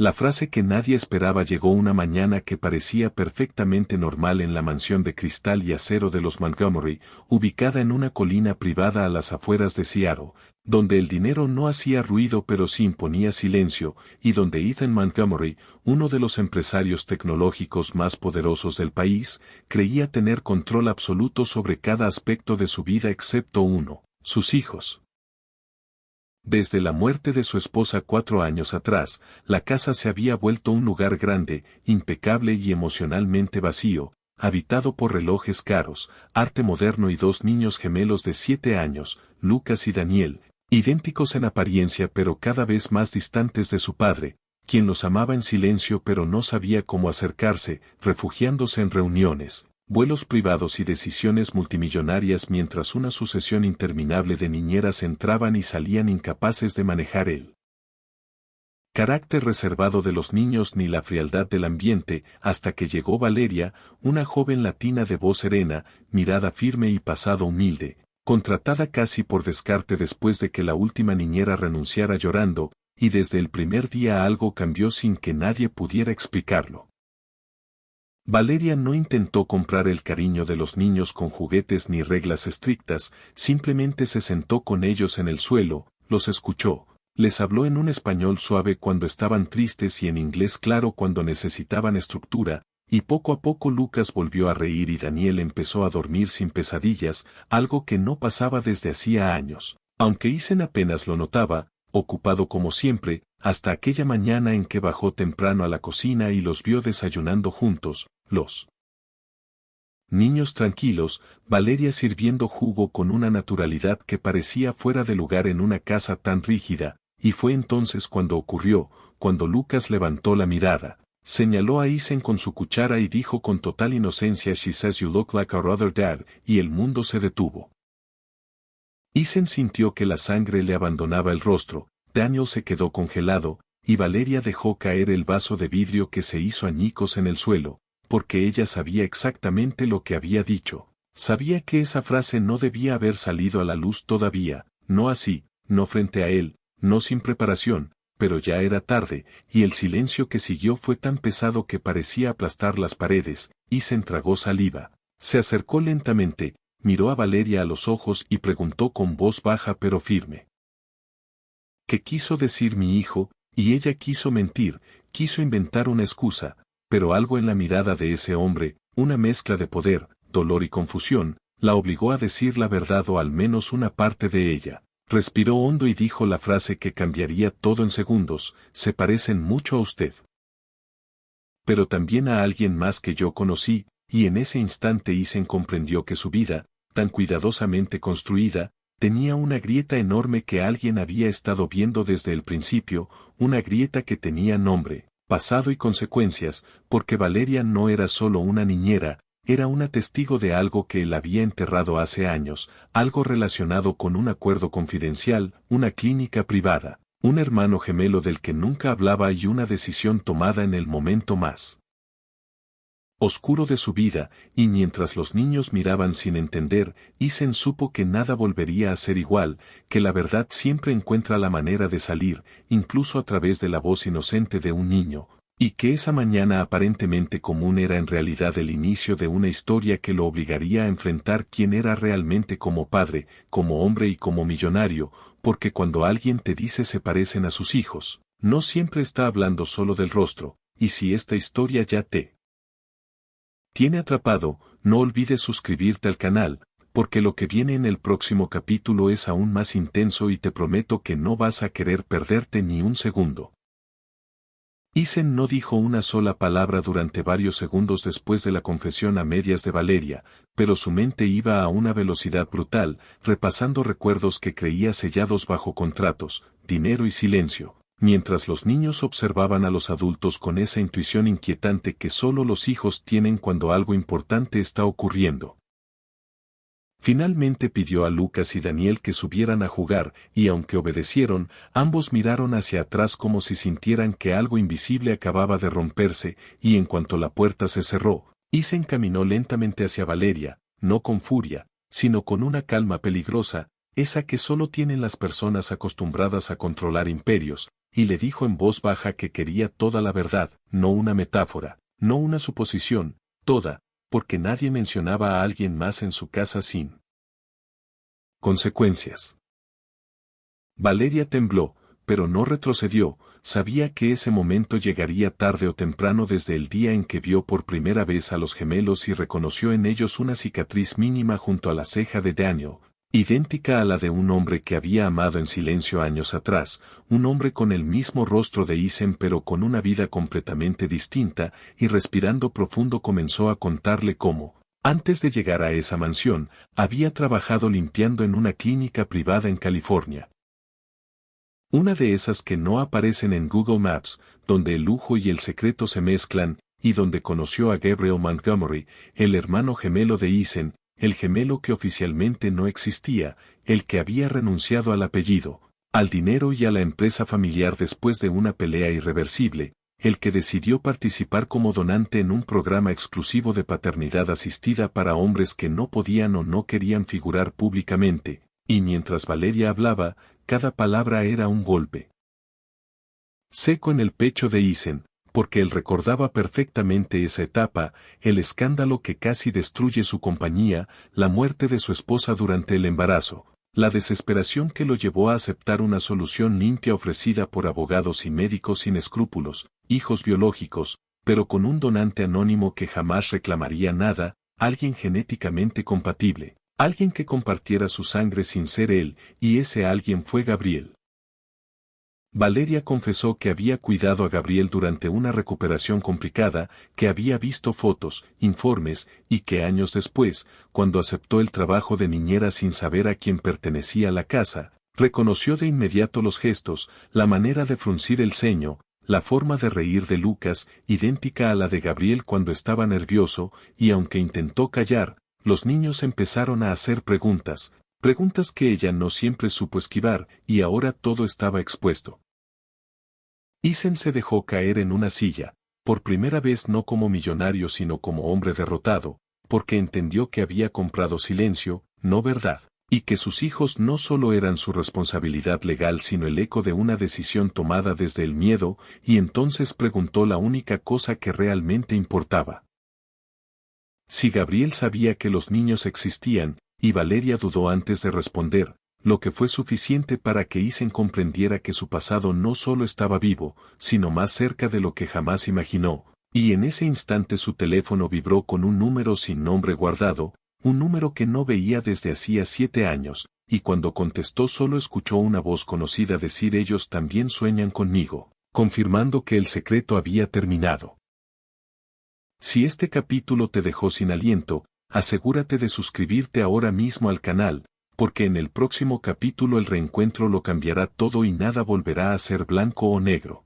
La frase que nadie esperaba llegó una mañana que parecía perfectamente normal en la mansión de cristal y acero de los Montgomery, ubicada en una colina privada a las afueras de Seattle, donde el dinero no hacía ruido pero sí imponía silencio, y donde Ethan Montgomery, uno de los empresarios tecnológicos más poderosos del país, creía tener control absoluto sobre cada aspecto de su vida excepto uno, sus hijos. Desde la muerte de su esposa 4 años atrás, la casa se había vuelto un lugar grande, impecable y emocionalmente vacío, habitado por relojes caros, arte moderno y 2 niños gemelos de 7 años, Lucas y Daniel, idénticos en apariencia pero cada vez más distantes de su padre, quien los amaba en silencio pero no sabía cómo acercarse, refugiándose en reuniones, vuelos privados y decisiones multimillonarias mientras una sucesión interminable de niñeras entraban y salían incapaces de manejar el carácter reservado de los niños ni la frialdad del ambiente, hasta que llegó Valeria, una joven latina de voz serena, mirada firme y pasado humilde, contratada casi por descarte después de que la última niñera renunciara llorando, y desde el primer día algo cambió sin que nadie pudiera explicarlo. Valeria no intentó comprar el cariño de los niños con juguetes ni reglas estrictas, simplemente se sentó con ellos en el suelo, los escuchó, les habló en un español suave cuando estaban tristes y en inglés claro cuando necesitaban estructura, y poco a poco Lucas volvió a reír y Daniel empezó a dormir sin pesadillas, algo que no pasaba desde hacía años, aunque Isen apenas lo notaba, ocupado como siempre, hasta aquella mañana en que bajó temprano a la cocina y los vio desayunando juntos, los niños tranquilos, Valeria sirviendo jugo con una naturalidad que parecía fuera de lugar en una casa tan rígida, y fue entonces cuando ocurrió, cuando Lucas levantó la mirada, señaló a Isen con su cuchara y dijo con total inocencia "She says you look like our other dad", y el mundo se detuvo. Isen sintió que la sangre le abandonaba el rostro, Daniel se quedó congelado, y Valeria dejó caer el vaso de vidrio que se hizo añicos en el suelo, porque ella sabía exactamente lo que había dicho. Sabía que esa frase no debía haber salido a la luz todavía, no así, no frente a él, no sin preparación, pero ya era tarde, y el silencio que siguió fue tan pesado que parecía aplastar las paredes, Isen tragó saliva. Se acercó lentamente, miró a Valeria a los ojos y preguntó con voz baja pero firme. ¿Qué quiso decir mi hijo? Y ella quiso mentir, quiso inventar una excusa, pero algo en la mirada de ese hombre, una mezcla de poder, dolor y confusión, la obligó a decir la verdad o al menos una parte de ella. Respiró hondo y dijo la frase que cambiaría todo en segundos: se parecen mucho a usted. Pero también a alguien más que yo conocí, y en ese instante Isen comprendió que su vida, tan cuidadosamente construida, tenía una grieta enorme que alguien había estado viendo desde el principio, una grieta que tenía nombre, pasado y consecuencias, porque Valeria no era solo una niñera, era una testigo de algo que él había enterrado hace años, algo relacionado con un acuerdo confidencial, una clínica privada, un hermano gemelo del que nunca hablaba y una decisión tomada en el momento más oscuro de su vida, y mientras los niños miraban sin entender, Isen supo que nada volvería a ser igual, que la verdad siempre encuentra la manera de salir, incluso a través de la voz inocente de un niño, y que esa mañana aparentemente común era en realidad el inicio de una historia que lo obligaría a enfrentar quién era realmente como padre, como hombre y como millonario, porque cuando alguien te dice se parecen a sus hijos, no siempre está hablando solo del rostro, y si esta historia ya te tiene atrapado, no olvides suscribirte al canal, porque lo que viene en el próximo capítulo es aún más intenso y te prometo que no vas a querer perderte ni un segundo. Isen no dijo una sola palabra durante varios segundos después de la confesión a medias de Valeria, pero su mente iba a una velocidad brutal, repasando recuerdos que creía sellados bajo contratos, dinero y silencio, mientras los niños observaban a los adultos con esa intuición inquietante que solo los hijos tienen cuando algo importante está ocurriendo. Finalmente pidió a Lucas y Daniel que subieran a jugar, y aunque obedecieron, ambos miraron hacia atrás como si sintieran que algo invisible acababa de romperse, y en cuanto la puerta se cerró, Isen caminó lentamente hacia Valeria, no con furia, sino con una calma peligrosa, esa que solo tienen las personas acostumbradas a controlar imperios, y le dijo en voz baja que quería toda la verdad, no una metáfora, no una suposición, toda, porque nadie mencionaba a alguien más en su casa sin consecuencias. Valeria tembló, pero no retrocedió, sabía que ese momento llegaría tarde o temprano desde el día en que vio por primera vez a los gemelos y reconoció en ellos una cicatriz mínima junto a la ceja de Daniel, idéntica a la de un hombre que había amado en silencio años atrás, un hombre con el mismo rostro de Isen pero con una vida completamente distinta, y respirando profundo comenzó a contarle cómo, antes de llegar a esa mansión, había trabajado limpiando en una clínica privada en California. Una de esas que no aparecen en Google Maps, donde el lujo y el secreto se mezclan, y donde conoció a Gabriel Montgomery, el hermano gemelo de Isen, el gemelo que oficialmente no existía, el que había renunciado al apellido, al dinero y a la empresa familiar después de una pelea irreversible, el que decidió participar como donante en un programa exclusivo de paternidad asistida para hombres que no podían o no querían figurar públicamente, y mientras Valeria hablaba, cada palabra era un golpe seco en el pecho de Isen, porque él recordaba perfectamente esa etapa, el escándalo que casi destruye su compañía, la muerte de su esposa durante el embarazo, la desesperación que lo llevó a aceptar una solución limpia ofrecida por abogados y médicos sin escrúpulos, hijos biológicos, pero con un donante anónimo que jamás reclamaría nada, alguien genéticamente compatible. Alguien que compartiera su sangre sin ser él, y ese alguien fue Gabriel. Valeria confesó que había cuidado a Gabriel durante una recuperación complicada, que había visto fotos, informes, y que años después, cuando aceptó el trabajo de niñera sin saber a quién pertenecía la casa, reconoció de inmediato los gestos, la manera de fruncir el ceño, la forma de reír de Lucas, idéntica a la de Gabriel cuando estaba nervioso, y aunque intentó callar, los niños empezaron a hacer preguntas que ella no siempre supo esquivar, y ahora todo estaba expuesto. Isen se dejó caer en una silla, por primera vez no como millonario sino como hombre derrotado, porque entendió que había comprado silencio, no verdad, y que sus hijos no solo eran su responsabilidad legal sino el eco de una decisión tomada desde el miedo, y entonces preguntó la única cosa que realmente importaba. Si Gabriel sabía que los niños existían, y Valeria dudó antes de responder, lo que fue suficiente para que Isen comprendiera que su pasado no solo estaba vivo, sino más cerca de lo que jamás imaginó, y en ese instante su teléfono vibró con un número sin nombre guardado, un número que no veía desde hacía 7 años, y cuando contestó solo escuchó una voz conocida decir ellos también sueñan conmigo, confirmando que el secreto había terminado. Si este capítulo te dejó sin aliento, asegúrate de suscribirte ahora mismo al canal, porque en el próximo capítulo el reencuentro lo cambiará todo y nada volverá a ser blanco o negro.